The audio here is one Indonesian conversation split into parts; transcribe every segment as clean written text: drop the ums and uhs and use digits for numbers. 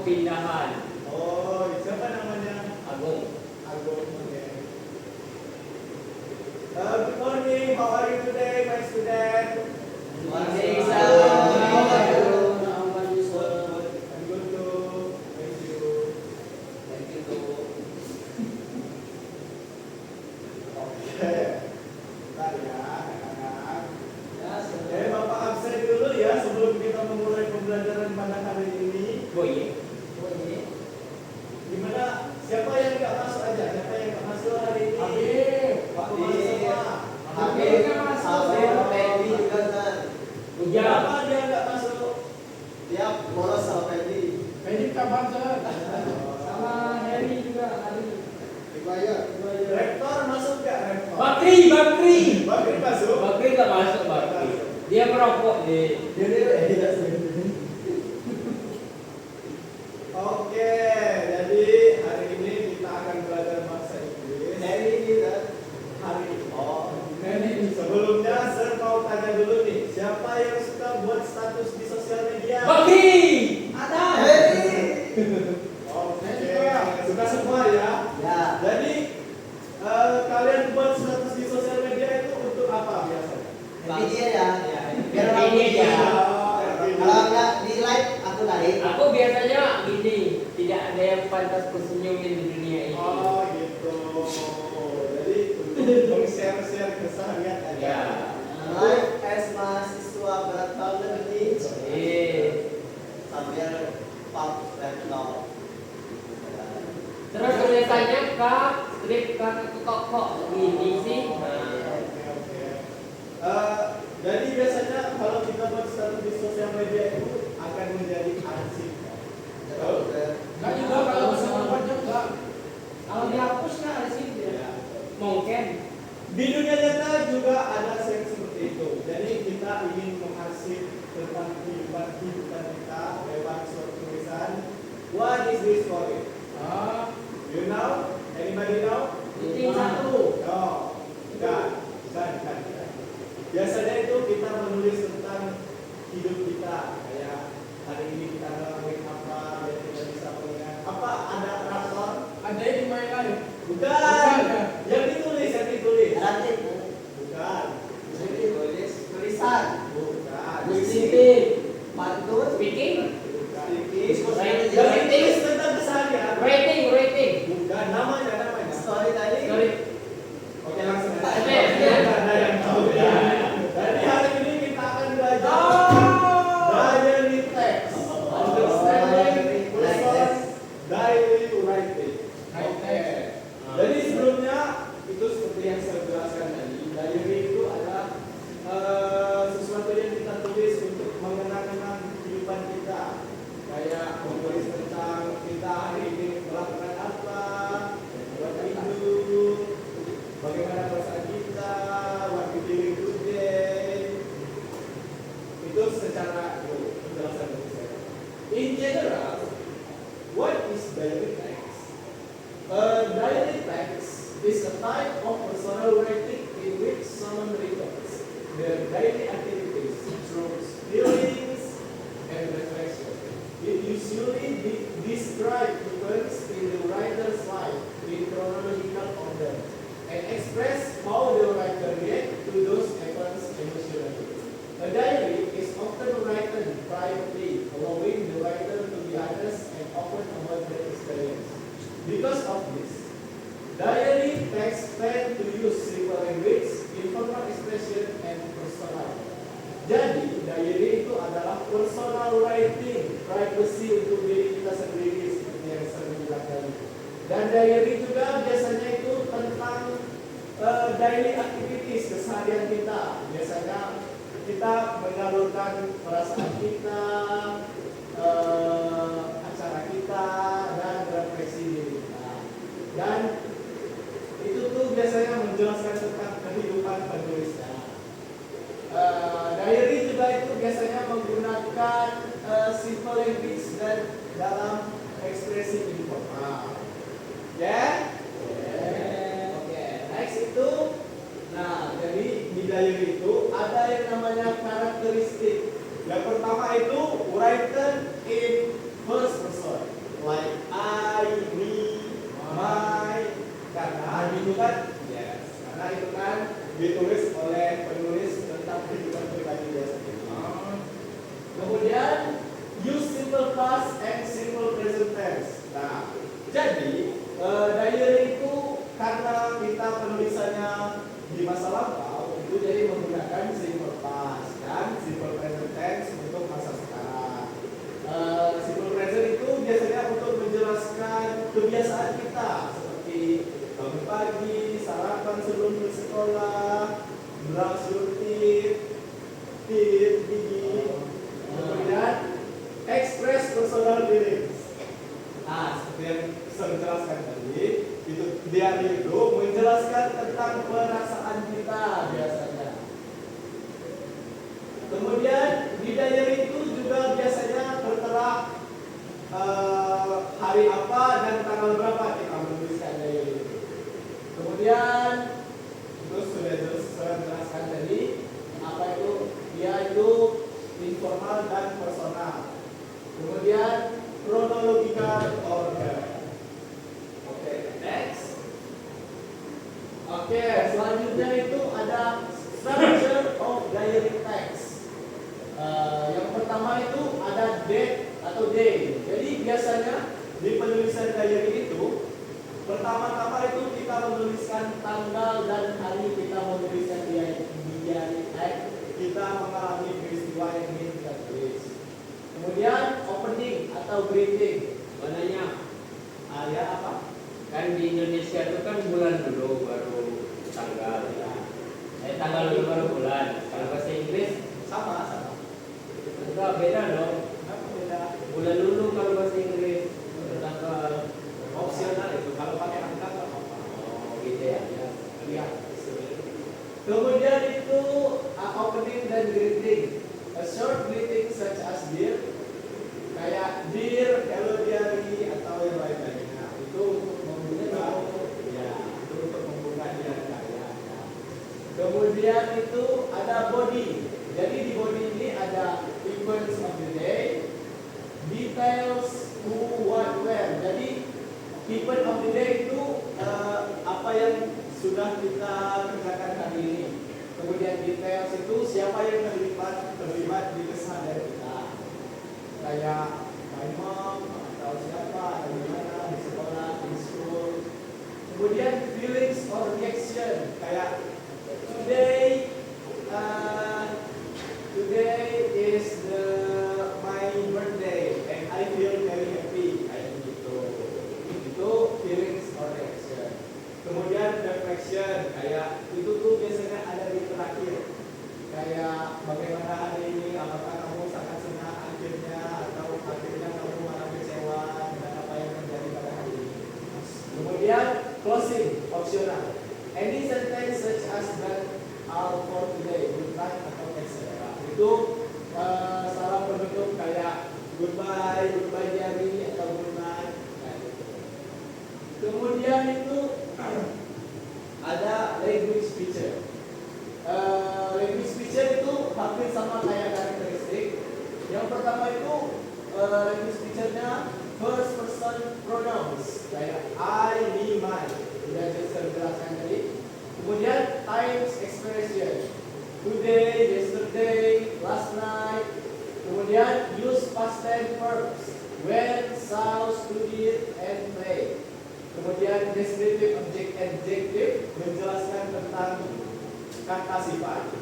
pindahan. Oh, siapa namanya? Agung. Agung. Okay. Good morning. How are you today, my student? Morning, sir. How are you? I'm good too. Thank you. Thank you too. Oke. Bentar ya, anak-anak. Ya, Bapak absen dulu ya sebelum kita memulai pembelajaran pada hari ini. Boye. Gimana? Siapa yang nggak masuk aja? Siapa yang nggak masuk hari ini? Aku masuk semua. Fendi juga kan. Kenapa dia nggak masuk? Dia bolos sama Fendi. Fendi kapan sir? Sama Heri juga hari. Dibayar. Rektor masuk nggak rektor? Bakri. Bakri masuk. Bakri nggak masuk Bakri. Dia merokok di. Oke, jadi hari ini kita akan belajar bahasa Inggris. Fendi ini kan. Hari Oh. ini sebelumnya saya mau tanya dulu nih, siapa yang suka buat status di sosial media? Bakri. Ada. Fendi. Oke, suka semua ya. Ya. Jadi kalian buat status di sosial media itu untuk apa biasanya? Fendi dia ya. Biar Fendi orang dia. dia. Ini. Kalau enggak di like aku naik. Aku biasanya gini, tidak ada yang pantas kusenyumin di dunia ini. Oh gitu. Jadi untuk meng-share keseharian aja. Ya. Like as mahasiswa berat banget nih. Sambil pop laptop. Terus tulisannya kak, strip kak, kok gini sih? Oke. Jadi biasanya kalau kita buat status di sosial media itu akan menjadi arsip. Betul? Enggak juga kalau sama juga. Kalau dihapus nggak ada sih? Ya. Mungkin. Di dunia nyata juga ada yang seperti itu. Jadi kita ingin mengarsip tentang kehidupan kita lewat suatu tulisan. What is this story? You know? Anybody know? Titik satu. No. Bukan. Biasanya itu kita menulis tentang hidup kita. Kayak hari ini kita ngelakuin apa, dan kita bisa mengingat. Apa ada rapor? Ada yang di my life. Bukan. Yang ditulis. Nanti Bukan. jadi tulisan. Bukan. Positif. Pantun. Speaking. Yang ditulis tentang keseharian. Rating. Bukan. Namanya. Story tadi. Sorry. Oke, langsung aja. Oke. Ada yang tahu ya. Jadi hari ini kita akan belajar diary text. Understanding person diary writing. Oke. Jadi sebelumnya itu seperti yang saya jelaskan tadi, diary itu adalah sesuatu yang kita tulis untuk mengenang-kenang kehidupan kita. Kayak menulis tentang kita hari ini melakukan apa, buat hidup, bagaimana perasaan kita, what we doing today. Itu secara penjelasan dari saya. In general, what is diary text? Diary text is a type of personal writing in which someone records their daily activities, thoughts, feelings, and reflection. It usually describes events in the writer's life in chronological order and express how the writer reacts to those events emotionally. A diary is often written privately, allowing the writer to be honest and open about their experience. Because of this, diary text tend to use simple language, informal expression, and personal. Jadi, diary itu adalah personal writing, privacy untuk diri kita sendiri seperti yang saya bilang tadi. Dan diary juga biasanya itu tentang daily activities, keseharian kita. Biasanya kita menyalurkan perasaan kita, acara kita, dan refleksi diri kita. Dan itu tuh biasanya menjelaskan tentang kehidupan penulisnya. Diary juga itu biasanya menggunakan simple language dan dalam ekspresi informal. Ya? Oke. Next itu, nah jadi di diary itu ada yang namanya karakteristik. Yang pertama itu written in first person. kita seperti bangun pagi, sarapan sebelum ke sekolah, brush your teeth, gigi, kemudian express personal feelings. Seperti yang saya jelaskan tadi, itu diary itu menjelaskan tentang perasaan kita biasanya. Kemudian di diary itu juga biasanya tertera hari apa dan tanggal berapa kita menuliskan diary itu. Kemudian itu sudah jelaskan tadi apa itu, dia itu informal dan personal. Kemudian chronological order. Oke, next. Oke, selanjutnya itu ada structure of diary text. Yang pertama itu ada date atau day. Jadi biasanya di penulisan diary itu pertama-tama itu kita menuliskan tanggal dan hari kita menuliskan di diary text. Kita mengalami peristiwa yang ingin kita tulis. Kemudian opening atau greeting. Mananya? Ya apa? Kan di Indonesia itu kan bulan dulu baru tanggal. Tanggal dulu baru bulan. Kalau bahasa Inggris Sama. enggak, beda dong. Kenapa beda? Bulan dulu kalau bahasa Inggris tanggal. Opsional itu. Kalau pakai angka nggak apa-apa. Oh gitu ya. Lihat. Kemudian itu opening dan greeting. A short greeting such as dear, kayak dear, hello diary atau yang lain-lainnya. Itu untuk membuka, ya, itu untuk membuka diary saya. Ya. Kemudian itu ada body. Jadi di body ini ada events of the day, details, who, what, where. Jadi event of the day itu apa yang sudah kita kerjakan hari ini. Kemudian details itu siapa yang terlibat di keseharian kita. Kayak my mom atau siapa, atau gimana di sekolah, di school. Kemudian feelings or reaction. Kayak today is my birthday and I feel very happy. Kayak gitu. Itu feelings or reaction. Kemudian reflection, kayak itu tuh biasanya ada di terakhir. Kayak bagaimana hari ini, apakah kamu sangat senang akhirnya atau akhirnya kamu malah kecewa dengan apa yang terjadi pada hari ini. Kemudian closing, optional. Any sentence such as that all for today, good night atau etc. Itu salah penutup kayak goodbye diary atau good night. Kemudian itu ada language feature. Language feature itu hampir sama kayak karakteristik. Yang pertama itu language feature-nya first person pronouns kayak I, me, my. Sudah saya jelaskan tadi. Kemudian times expression. Today, yesterday, last night. Kemudian use past tense verbs. When, saw, studied, and played. Kemudian descriptive adjective menjelaskan tentang kata sifat.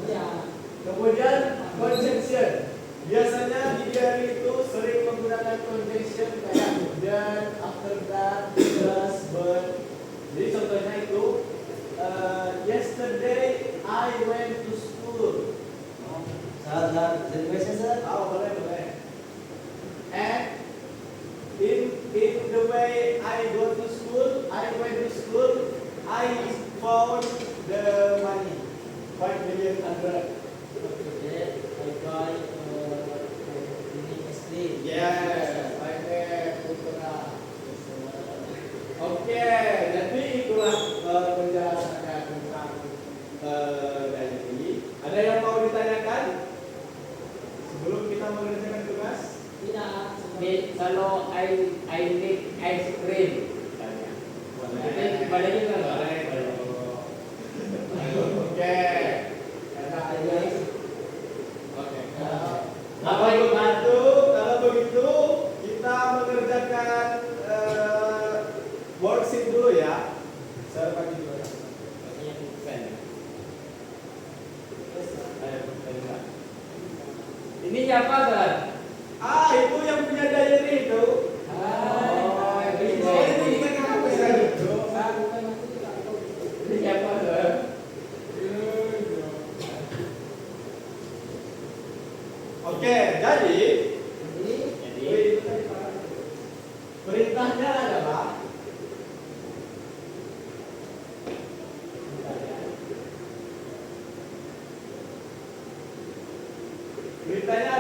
Ya. Kemudian conjunction. Biasanya di diary itu sering menggunakan conjunction kayak dan, after that, thus, but. Jadi contohnya itu yesterday I went to school. Salah, jadi biasa sir. Boleh. And in the way I go to school, I went to school, I found the money, 5 million hundred. I buy ini SD. Yes, putra. Oke, jadi itulah penjelasannya tentang diary. Ada yang mau ditanyakan sebelum kita mengerjakan tugas? Tidak. Kalau I make ice cream, misalnya. Nanti badannya kan Boleh. Oke. Karena ada. Oke. Kalau begitu kita mengerjakan worksheet dulu ya. Saya bagi dulu. Ini siapa, Sir? Itu yang punya diary itu. jadi Jadi perintahnya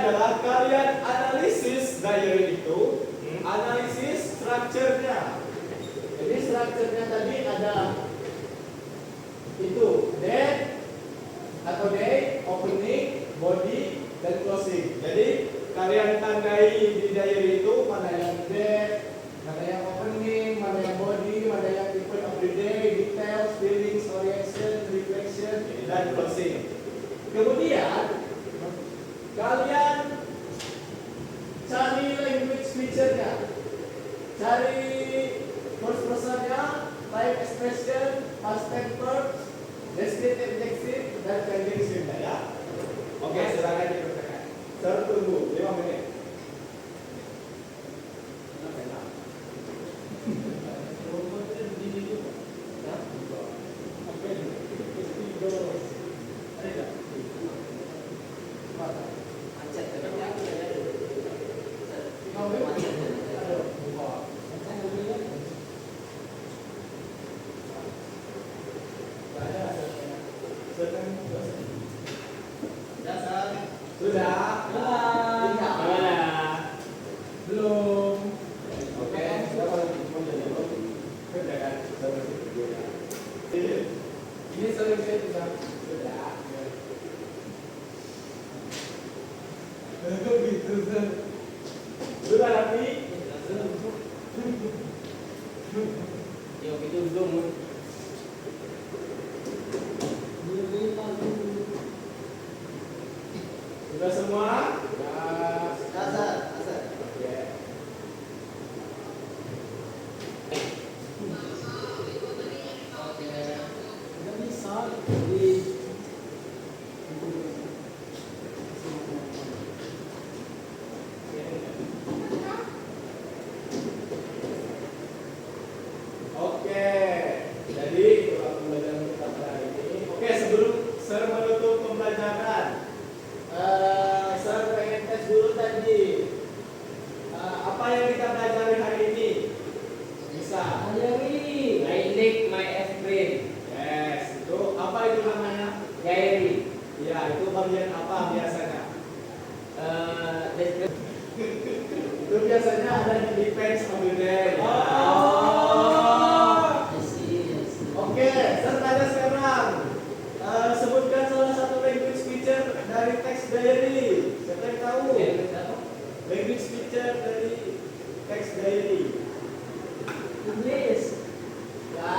adalah kalian analisis diary itu, analisis strukturnya. Jadi strukturnya tadi ada itu date atau date, opening, body, dan closing. Jadi kalian tandai di diary itu mana yang date, mana yang opening, mana yang body, mana yang event of the day, details, feelings, orientation, reflection, dan closing. Kemudian kalian cari language feature-nya, cari first person-nya, type expression, past tense verbs, descriptive adjective, dan conjunction ya. Oke, silakan dikerjakan. Tertunggu 5 menit. Sudah? mana? Belum. Oke, kerjakan. Ini selesai sudah. Sudah Rafi? Yuk itu zoom. Sudah semua? Asar, asar. Oke. Nggak bisa. Jadi Oke, jadi itulah pembelajaran kita pada hari ini. Oke, sebelum saya menutup pembelajaran, saya pengen tes dulu tadi. Apa yang kita pelajari hari ini? Bisa. I lick my ice cream. Yes, itu apa itu namanya? Diary. Ya, itu bagian apa biasanya? Description. Itu biasanya ada di defense of the day. Oke, saya tanya sekarang. Sebutkan salah satu language feature dari text diary. Siapa yang tahu? Language feature dari text diary. English. Ya.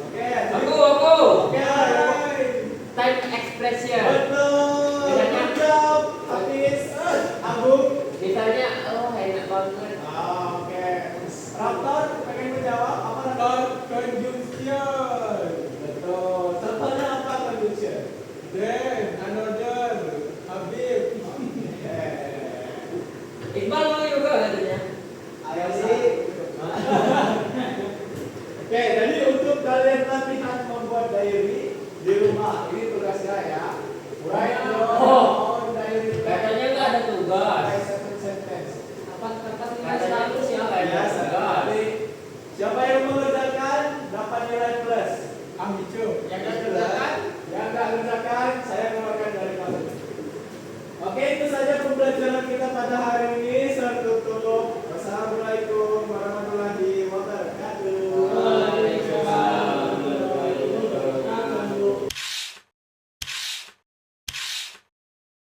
Oke. Aku. Oke. Type expression. Betul. Bedanya? Good job. Habis. Agung. Misalnya, oh enak banget. Oke. Raptor pengen menjawab apa Raptor? Conjunction. Betul. Contohnya apa conjunction? Then, another, Habib. Iqbal mau juga katanya. Ayo sih. Oke, jadi untuk kalian latihan membuat diary di rumah, ini tugasnya ya. Write your own diary. Katanya nggak ada tugas. Write 7 sentence. Katanya siapa Ya, ya? sekali. Siapa yang mengerjakan dapat nilai plus. Amicu. Yang nggak kerjakan? Yang nggak mengerjakan, saya keluarkan dari kelas. Oke, itu saja pembelajaran kita pada hari ini.